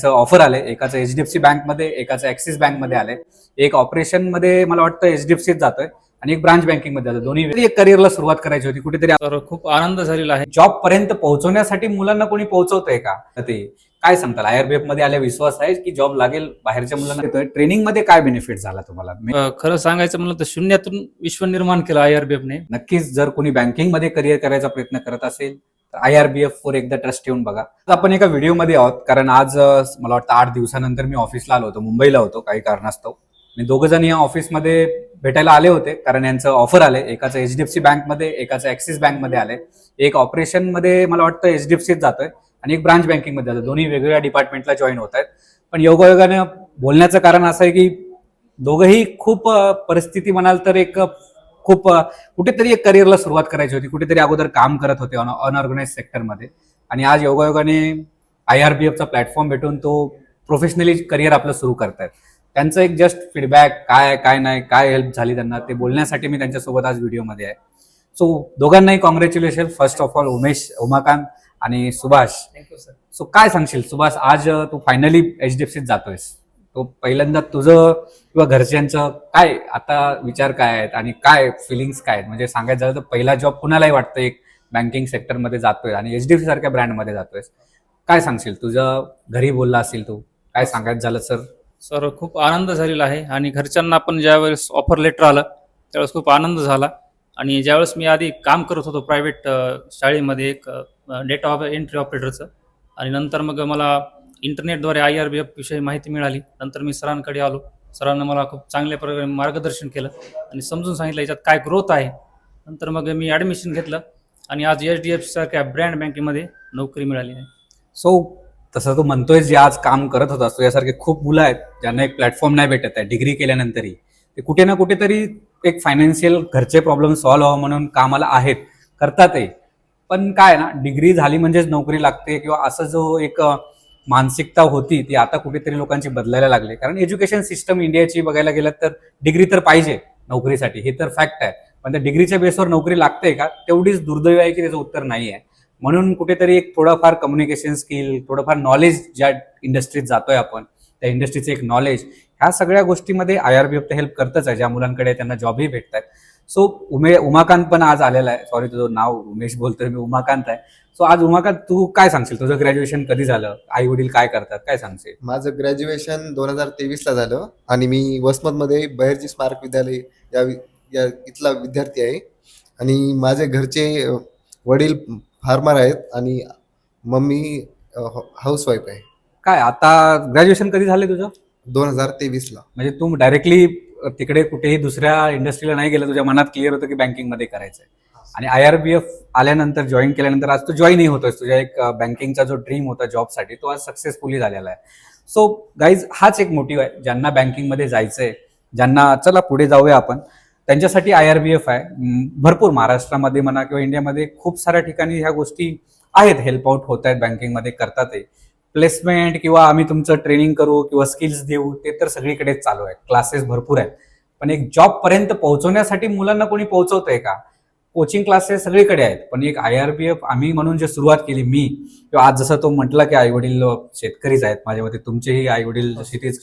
Offer आले, एकाचं HDFC बँकमध्ये, एकाचं ऍक्सिस बँकमध्ये आले. एक ऑपरेशन मध्ये मला वाटतं एचडीएफसीत जातोय आणि एक ब्रांच बँकिंग मध्ये जातोय. दोन्ही एक करिअरला सुरुवात करायची होती कुठेतरी. तर खूप आनंद झालेला आहे. जॉब पर्यंत पोहोचवण्यासाठी मुलांना कोणी पोहोचवतंय का? ते काय सांगताल? आयआरबीएफ मध्ये आले, विश्वास आहे की जॉब लागेल? बाहेरच्या मुलांना येतोय. ट्रेनिंग मध्ये काय बेनिफिट झाला तुम्हाला? खरं सांगायचं म्हणलं तर शून्यातून विश्व निर्माण केलं आयआरबीएफने. नक्कीच जर कोणी बँकिंग मध्ये करिअर करायचा प्रयत्न करत असेल तर आयआरबीएफ वर एकदा ट्रस्ट ठेवून बघा. आपण एका व्हिडिओमध्ये आहोत कारण आज मला वाटतं 8 दिवसानंतर मी ऑफिसला आलो होतो, मुंबईला होतो काही कारणास्तव. आणि दोघं जण या ऑफिसमध्ये भेटायला आले होते कारण यांचं ऑफर आले, एकाचं एचडीएफसी बँकमध्ये, एकाचं ऍक्सिस बँकमध्ये आले. एक ऑपरेशन मध्ये मला वाटतं एचडीएफसीत जातोय आणि एक ब्रांच बँकिंग मध्ये जातोय. दोन्ही वेगवेगळ्या डिपार्टमेंटला जॉईन होत आहेत. पण योगायोगाने बोलण्याचं कारण असं आहे की दोघंही खूप परिस्थिती म्हणाल तर एक खूप कुठेतरी एक करिअरला सुरुवात करायची होती, कुठेतरी अगोदर काम करत होते अनऑर्गनाइज सेक्टरमध्ये. आणि आज योगायोगाने आयआरबीएफचा प्लॅटफॉर्म भेटून तो प्रोफेशनली करिअर आपलं सुरू करतायत. त्यांचं एक जस्ट फीडबॅक काय नाही, काय हेल्प झाली त्यांना, ते बोलण्यासाठी मी त्यांच्यासोबत आज व्हिडिओमध्ये आहे. सो दोघांनाही congratulation. First of all Umakant आणि सुभाष. Thank you sir. सो काय सांगशील सुभाष, आज तू फायनली एचडीएफसीत जातोयस, तो पहिल्यांदा तुझं किंवा घरच्यांचं काय आता विचार काय आहेत आणि काय फिलिंग्स काय आहेत? म्हणजे सांगायचं झालं तर पहिला जॉब कुणालाही वाटतं एक बँकिंग सेक्टरमध्ये जातोय आणि एचडीएफसी सारख्या ब्रँडमध्ये जातोयस. काय सांगशील? तुझं घरी बोलला असेल तू, काय सांगायचं झालं? सर खूप आनंद झालेला आहे आणि घरच्यांना पण ज्यावेळेस ऑफर लेटर आलं त्यावेळेस खूप आनंद झाला. आणि ज्यावेळेस मी आधी काम करत होतो प्रायव्हेट शाळेमध्ये एक डेटा एंट्री ऑपरेटरचं, आणि नंतर मग मला इंटरनेटद्वारे आयआरबीएफ विषयी माहिती मिळाली. नंतर मी सरांकडे आलो. सरांना मला खूप चांगल्या प्रकारे मार्गदर्शन केलं आणि समजून सांगितलं याच्यात काय ग्रोथ आहे. नंतर मग मी ॲडमिशन घेतलं आणि आज एचडीएफसी सारख्या ब्रँड बँकेमध्ये नोकरी मिळाली आहे. सो तसं तू म्हणतोय जे आज काम करत होतास, तुझ्यासारखे खूप मुलं आहेत ज्यांना एक प्लॅटफॉर्म नाही भेटत आहे डिग्री केल्यानंतरही. ते कुठे ना कुठेतरी एक फायनान्शियल घरचे प्रॉब्लेम सॉल्व्ह व्हावं म्हणून कामाला आहेत, करतातही. पण काय ना, डिग्री झाली म्हणजेच नोकरी लागते किंवा असं जो एक मानसिकता होती ती आता कुठेतरी लोकांची बदलायला लागली. कारण एज्युकेशन सिस्टम इंडियाची बघायला गेलं तर डिग्री तर पाहिजे नोकरीसाठी, हे तर फॅक्ट आहे. पण त्या डिग्रीच्या बेसवर नोकरी लागते का? तेवढीच दुर्दैव आहे की त्याचं उत्तर नाही आहे. म्हणून कुठेतरी एक थोडंफार कम्युनिकेशन स्किल, थोडंफार नॉलेज, ज्या इंडस्ट्रीत जातोय आपण त्या इंडस्ट्रीचं एक नॉलेज, ह्या सगळ्या गोष्टीमध्ये आयआरबीएफ तर हेल्प करतच आहे. ज्या मुलांकडे त्यांना जॉबही भेटत आहेत. सो उमाकांत पण आज आलेला आहे. सॉरी, तुझं नाव उमेश बोलतोय मी, उमाकांत आहे. सो आज उमाकांत, तू काय सांगशील? तुझं ग्रॅज्युएशन कधी झालं? आई वडील काय करतात? काय सांगशील? माझं ग्रॅज्युएशन 2023 ला झालं आणि मी वसमतमध्ये बहिर्जी स्मारक विद्यालय या इथला विद्यार्थी आहे. आणि माझे घरचे वडील फार्मर आहेत आणि मम्मी हाऊसवाईफ आहे. काय आता ग्रॅज्युएशन कधी झालं तुझं? 2023 ला. म्हणजे तू डायरेक्टली तिकडे कुठेही दुसऱ्या इंडस्ट्रीला नाही गेलं, तुझ्या मनात क्लिअर होतं की बँकिंगमध्ये करायचंय. आणि आयआरबीएफ आल्यानंतर, जॉईन केल्यानंतर आज तू जॉईनही होतोस. तुझ्या एक बँकिंगचा जो ड्रीम होता जॉबसाठी, तो आज सक्सेसफुली झालेला आहे. सो गाईज, हाच एक मोटिव्ह आहे ज्यांना बँकिंगमध्ये जायचंय, ज्यांना चला पुढे जाऊया आपण, त्यांच्यासाठी आयआरबीएफ आहे. भरपूर महाराष्ट्रामध्ये म्हणा किंवा इंडियामध्ये खूप साऱ्या ठिकाणी ह्या गोष्टी आहेत, हेल्प आउट होत आहेत, बँकिंगमध्ये करतातही. प्लेसमेंट किंवा आम्ही तुमचं ट्रेनिंग करू किंवा स्किल्स देऊ, ते तर सगळीकडेच चालू आहे, क्लासेस भरपूर आहेत. पण एक जॉब पर्यंत पोहोचवण्यासाठी मुलांना कोणी पोहोचवतंय का? कोचिंग क्लासेस सगळीकडे आहेत, पण एक आयआरबीएफ आम्ही म्हणून जे सुरुवात केली मी, किंवा आज जसं तो म्हटला की आई वडील शेतकरीच आहेत, माझ्या मते तुमचेही आई वडील शेतीच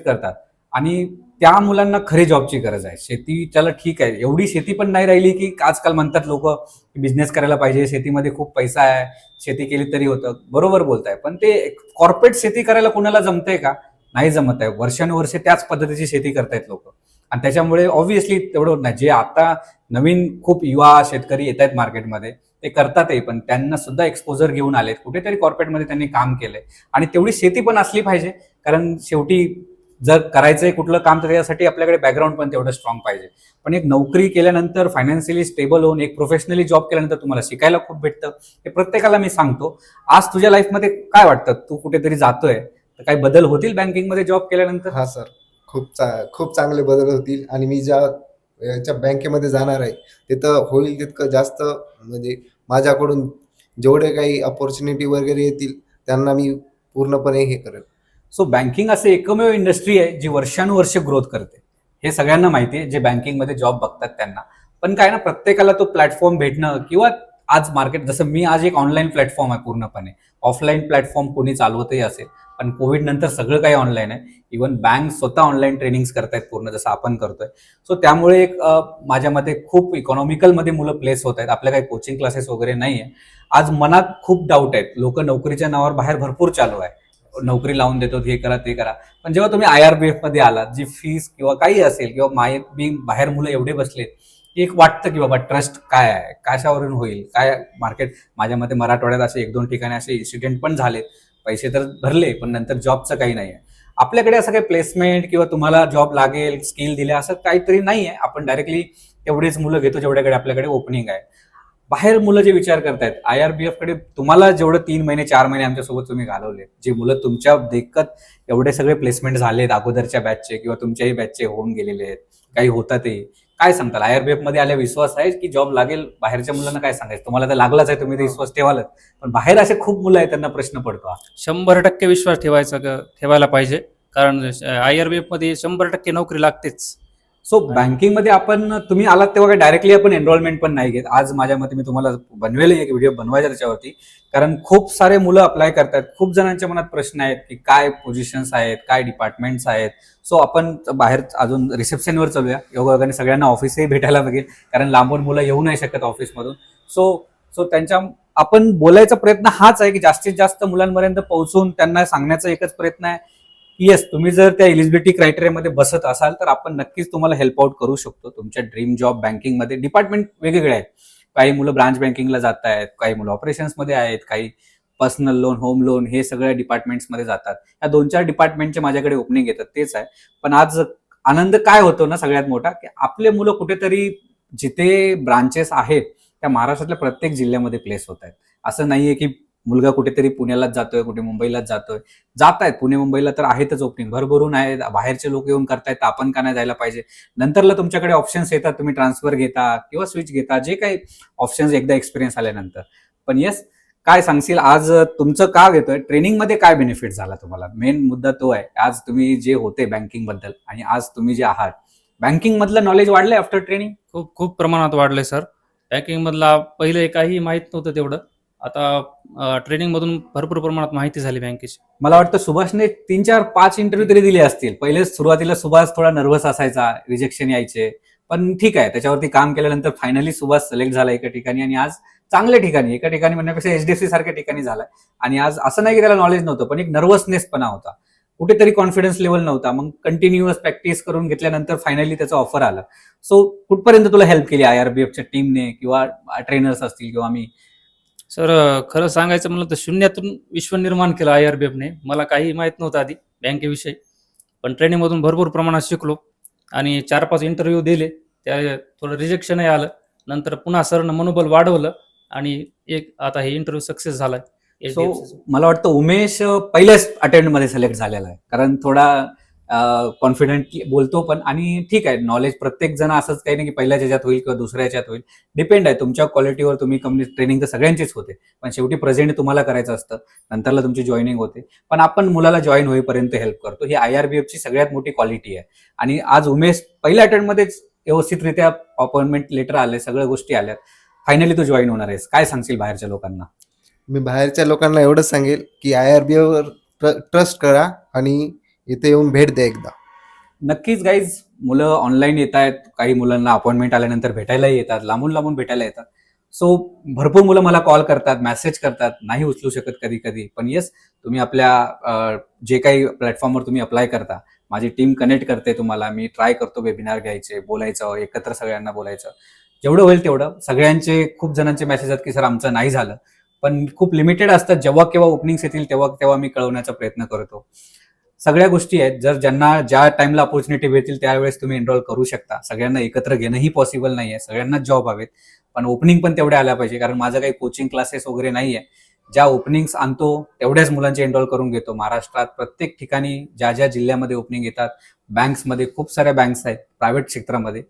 करतात. आणि त्या मुलांना खरी जॉबची गरज आहे. शेती त्याला ठीक आहे, एवढी शेती पण नाही राहिली की आजकाल म्हणतात लोक बिझनेस करायला पाहिजे, शेतीमध्ये खूप पैसा आहे, शेती केली तरी होतं. बरोबर बोलताय, पण ते कॉर्पोरेट शेती करायला कुणाला जमतंय का? नाही जमत आहे. वर्षानुवर्षे त्याच पद्धतीची शेती करतायत लोक, आणि त्याच्यामुळे ऑब्व्हियसली तेवढं नाही. जे आता नवीन खूप युवा शेतकरी येत आहेत मार्केटमध्ये, ते करतातही, पण त्यांना सुद्धा एक्सपोजर घेऊन आलेत, कुठेतरी कॉर्पोरेटमध्ये त्यांनी काम केलंय. आणि तेवढी शेती पण असली पाहिजे, कारण शेवटी जर करायचंय कुठलं काम तर त्याच्यासाठी आपल्याकडे बॅकग्राऊंड पण तेवढं स्ट्रॉंग पाहिजे. पण एक नोकरी केल्यानंतर, फायनान्शियली स्टेबल होऊन, एक प्रोफेशनली जॉब केल्यानंतर तुम्हाला शिकायला खूप भेटतं. हे प्रत्येकाला मी सांगतो. आज तुझ्या लाईफमध्ये काय वाटतं? तू कुठेतरी जातोय, तर काही बदल होतील बँकिंगमध्ये जॉब केल्यानंतर? हा सर, खूप चांगले बदल होतील. आणि मी याच्या बँकेमध्ये जाणार आहे तिथं होईल तितकं जास्त, म्हणजे माझ्याकडून जेवढे काही अपॉर्च्युनिटी वगैरे येतील त्यांना मी पूर्णपणे हे करेल. सो बँकिंग असं एकमेव इंडस्ट्री आहे जी वर्षानुवर्ष ग्रोथ करते. हे सगळ्यांना माहिती आहे जे बँकिंगमध्ये जॉब बघतात त्यांना. पण काय ना, प्रत्येकाला तो प्लॅटफॉर्म भेटणं, किंवा आज मार्केट, जसं मी आज एक ऑनलाईन प्लॅटफॉर्म आहे पूर्णपणे, ऑफलाईन प्लॅटफॉर्म कोणी चालवतही असेल, पण कोविड नंतर सगळं काही ऑनलाईन आहे. इव्हन बँक स्वतः ऑनलाईन ट्रेनिंग्स करतायत पूर्ण जसं आपण करतोय. सो त्यामुळे एक माझ्या मते खूप इकॉनॉमिकलमध्ये मुलं प्लेस होत आहेत. आपल्या काही कोचिंग क्लासेस वगैरे नाही आहे. आज मनात खूप डाऊट आहेत. लोक नोकरीच्या नावावर बाहेर भरपूर चालू आहे. नोकरी लावून देतो, हे करा ते करा. पण जेव्हा तुम्ही IRBF मध्ये आलात, जी फीस किंवा काही असेल किंवा बाहेर मुलं एवढे बसलेत की एक वाटतं की बाबा ट्रस्ट काय आहे, कशावरून होईल, काय मार्केट. माझ्या मते मराठवाड्यात असे 1-2 ठिकाणी असे इन्सिडेंट पण झालेत. पैसे तर भरले पण नंतर जॉबचं काही नाही आहे. आपल्याकडे असं काही प्लेसमेंट किंवा तुम्हाला जॉब लागेल, स्किल दिल्या असं काहीतरी नाही आहे. आपण डायरेक्टली तेवढेच मुलं घेतो जेवढ्याकडे आपल्याकडे ओपनिंग आहे. बाहेर मुलं जे विचार करतायत IRBF कडे, तुम्हाला जेवढं 3 महिने 4 महिने आमच्यासोबत तुम्ही घालवले, जे मुलं तुमच्या देखत एवढे सगळे प्लेसमेंट झालेत अगोदरच्या बॅचचे किंवा तुमच्याही बॅचचे होऊन गेलेले आहेत, काही होतातही, काय सांगताल? IRBF मध्ये आल्या विश्वास आहे की जॉब लागेल? बाहेरच्या मुलांना काय सांगायचं? तुम्हाला तर लागलाच आहे, तुम्ही ते विश्वास ठेवालच, पण बाहेर असे खूप मुलं आहेत त्यांना प्रश्न पडतो हा. 100% विश्वास ठेवायला पाहिजे, कारण IRBF मध्ये 100% नोकरी लागतेच. सो बँकिंग मध्ये तुम्ही आलात तेव्हा काय डायरेक्टली आपण एनरोलमेंट पण नाही घेत. आज माझ्या मते मी तुम्हाला बनवेल एक व्हिडिओ बनवायचा त्याच्यावरती, कारण खूप सारे मुलं अप्लाय करतात. खूप जणांच्या मनात प्रश्न आहेत की काय पोझिशन्स आहेत, काय डिपार्टमेंट्स आहेत. सो आपण बाहेर अजून रिसेप्शनवर चालूया. योगायोगाने सगळ्यांना ऑफिसही भेटायला लागेल, कारण लांबून मुलं येऊ नाही शकत ऑफिसमधून. सो त्यांच्या आपण बोलायचा प्रयत्न हाच आहे की जास्तीत जास्त मुलांपर्यंत पोहोचून त्यांना सांगण्याचा एकच प्रयत्न आहे की येस, तुम्ही जर त्या एलिजिबिलिटी क्रायटेरियामध्ये बसत असाल तर आपण नक्कीच तुम्हाला हेल्प आउट करू शकतो. तुमच्या ड्रीम जॉब बँकिंगमध्ये डिपार्टमेंट वेगवेगळे आहेत. काही मुलं ब्रांच बँकिंगला जात आहेत, काही मुलं ऑपरेशन्समध्ये आहेत, काही पर्सनल लोन, होम लोन, हे सगळ्या डिपार्टमेंट्समध्ये जातात. या 2-4 डिपार्टमेंटचे माझ्याकडे ओपनिंग येतात, तेच आहे. पण आज आनंद काय होतो ना सगळ्यात मोठा, की आपले मुलं कुठेतरी जिथे ब्रांचेस आहेत त्या महाराष्ट्रातल्या प्रत्येक जिल्ह्यामध्ये प्लेस होत आहेत. असं नाहीये की मुलगा कुठेतरी पुण्यालाच जातोय, कुठे मुंबईलाच जातोय. जात आहेत पुणे मुंबईला तर आहेतच ओपनिंग, भरभरून आहेत. बाहेरचे लोक येऊन करतायत, तर आपण का नाही जायला पाहिजे? नंतरला तुमच्याकडे ऑप्शन्स येतात, तुम्ही ट्रान्सफर घेता किंवा स्विच घेता, जे काही ऑप्शन्स एकदा एक्सपिरियन्स आल्यानंतर. पण येस, काय सांगशील आज तुमचं का घेतोय? ट्रेनिंगमध्ये काय बेनिफिट झाला तुम्हाला? मेन मुद्दा तो आहे. आज तुम्ही जे होते बँकिंग बद्दल आणि आज तुम्ही जे आहात, बँकिंग मधलं नॉलेज वाढलंय आफ्टर ट्रेनिंग? खूप खूप प्रमाणात वाढलंय सर. बँकिंग मधला पहिले काही माहित नव्हतं तेवढं. आता ट्रेनिंग मधून भरपूर प्रमाणात माहिती झाली बँकेची. मला वाटतं सुभाषने 3-4-5 इंटरव्ह्यू तरी दिले असतील. पहिले सुरुवातीला सुभाष थोडा नर्व्हस असायचा, रिजेक्शन यायचे, पण ठीक आहे, त्याच्यावरती काम केल्यानंतर फायनली सुभाष सिलेक्ट झाला एका ठिकाणी, आणि आज चांगल्या ठिकाणी, एका ठिकाणी म्हणण्यापेक्षा HDFC सारख्या ठिकाणी झालाय. आणि आज असं नाही की त्याला नॉलेज नव्हतं, पण एक नर्वसनेस पण होता, कुठेतरी कॉन्फिडन्स लेवल नव्हता. मग कंटिन्युअस प्रॅक्टिस करून घेतल्यानंतर फायनली त्याचं ऑफर आलं. सो कुठपर्यंत तुला हेल्प केली IRBFच्या टीमने किंवा ट्रेनर्स असतील किंवा मी? सर, खरं सांगायचं म्हणलं तर शून्यातून विश्व निर्माण केलं IRBFने. मला काही माहित नव्हतं आधी बँकेविषयी, पण ट्रेनिंगमधून भरपूर प्रमाणात शिकलो आणि 4-5 इंटरव्ह्यू दिले. त्या थोडं रिजेक्शनही आलं. नंतर पुन्हा सरनं मनोबल वाढवलं आणि आता हे इंटरव्ह्यू सक्सेस झालाय. सो मला वाटतं उमेश पहिल्याच अटेम्प्ट मध्ये सिलेक्ट झालेला आहे, कारण थोडा कॉन्फिडेंटली बोलतो पण. आणि ठीक आहे, नॉलेज प्रत्येक जण असंच काही नाही की पहिल्याच ह्याच्यात होईल किंवा दुसऱ्या ह्याच्यात होईल. डिपेंड आहे तुमच्या क्वालिटीवर. तुम्ही ट्रेनिंग तर सगळ्यांचीच होते, पण शेवटी प्रेझेंट तुम्हाला करायचं असतं, नंतरला तुमची जॉईनिंग होते. पण आपण मुलाला जॉईन होईपर्यंत हेल्प करतो, ही IRBFची सगळ्यात मोठी क्वालिटी आहे. आणि आज उमेश पहिल्या अटेम्प्टमध्येच व्यवस्थितरित्या अपॉइंटमेंट लेटर आले, सगळ्या गोष्टी आल्यात, फायनली तू जॉईन होणार आहेस. काय सांगशील बाहेरच्या लोकांना? मी बाहेरच्या लोकांना एवढंच सांगेल की IRBF वर ट्रस्ट करा आणि इथे येऊन भेट द्या एकदा. नक्कीच गाईज, मुलं ऑनलाईन येत आहेत, काही मुलांना अपॉइंटमेंट आल्यानंतर भेटायलाही येतात, लांबून लांबून भेटायला येतात. सो भरपूर मुलं मला कॉल करतात, मेसेज करतात, नाही उचलू शकत कधी कधी, पण येस, तुम्ही आपल्या जे काही प्लॅटफॉर्मवर तुम्ही अप्लाय करता, माझी टीम कनेक्ट करते तुम्हाला. मी ट्राय करतो वेबिनार घ्यायचे, बोलायचं, एकत्र सगळ्यांना बोलायचं, जेवढं होईल तेवढं. सगळ्यांचे खूप जणांचे मेसेज आहेत की सर आमचं नाही झालं, पण खूप लिमिटेड असतात. जेव्हा केव्हा ओपनिंग्स येतील तेव्हा मी कळवण्याचा प्रयत्न करतो. सगळ्या गोष्टी आहेत, जर ज्यांना ज्या टाइमला अपॉर्च्युनिटी भेटतील त्यावेळेस तुम्ही एनरोल करू शकता. सगळ्यांना एकत्र घेणंही पॉसिबल नाहीये, सगळ्यांनाच जॉब हवेत, पण ओपनिंग पण तेवढे आल्या पाहिजे. कारण माझं काही कोचिंग क्लासेस वगैरे नाहीये. ज्या ओपनिंग्स आणतो तेवढ्याच मुलांचे एनरोल करून घेतो. महाराष्ट्रात प्रत्येक ठिकाणी ज्या ज्या जिल्ह्यामध्ये ओपनिंग येतात, बँक्समध्ये खूप साऱ्या बँक्स आहेत प्रायव्हेट क्षेत्रामध्ये,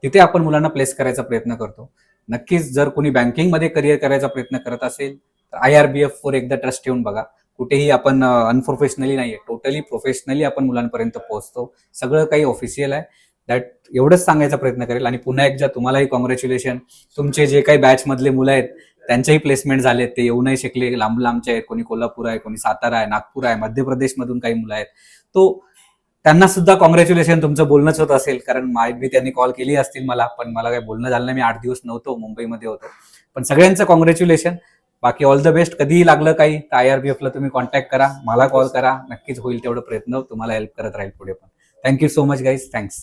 तिथे आपण मुलांना प्लेस करायचा प्रयत्न करतो. नक्कीच जर कोणी बँकिंगमध्ये करिअर करायचा प्रयत्न करत असेल तर IRBF वर एकदा ट्रस्ट ठेवून बघा. कुठेही आपण अनप्रोफेशनली नाहीये, टोटली प्रोफेशनली आपण मुलांपर्यंत पोहोचतो. सगळं काही ऑफिशियल आहे. दॅट एवढंच सांगायचा प्रयत्न करेल. आणि पुन्हा एकदा तुम्हालाही कॉंग्रॅच्युलेशन. तुमचे जे काही बॅच मधले मुलं आहेत त्यांचेही प्लेसमेंट झाले, ते येऊ नाही शकले, लांब लांबचे आहेत, कोणी कोल्हापूर आहे, कोणी सातारा आहे, नागपूर आहे, मध्य प्रदेशमधून काही मुलं आहेत. तो त्यांना सुद्धा कॉंग्रॅच्युलेशन. तुमचं बोलणंच होत असेल, कारण बी त्यांनी कॉल केली असतील मला, पण मला काही बोलणं झालं नाही. मी 8 दिवस नव्हतो, मुंबईमध्ये होतो. पण सगळ्यांचं कॉंग्रॅच्युलेशन. बाकी ऑल द बेस्ट. कधीही लागलं काही तर IRBF ला तुम्ही कॉन्टॅक्ट करा, मला कॉल करा, नक्कीच होईल तेवढं प्रयत्न तुम्हाला हेल्प करत राहील पुढे पण. Thank you so much guys. Thanks.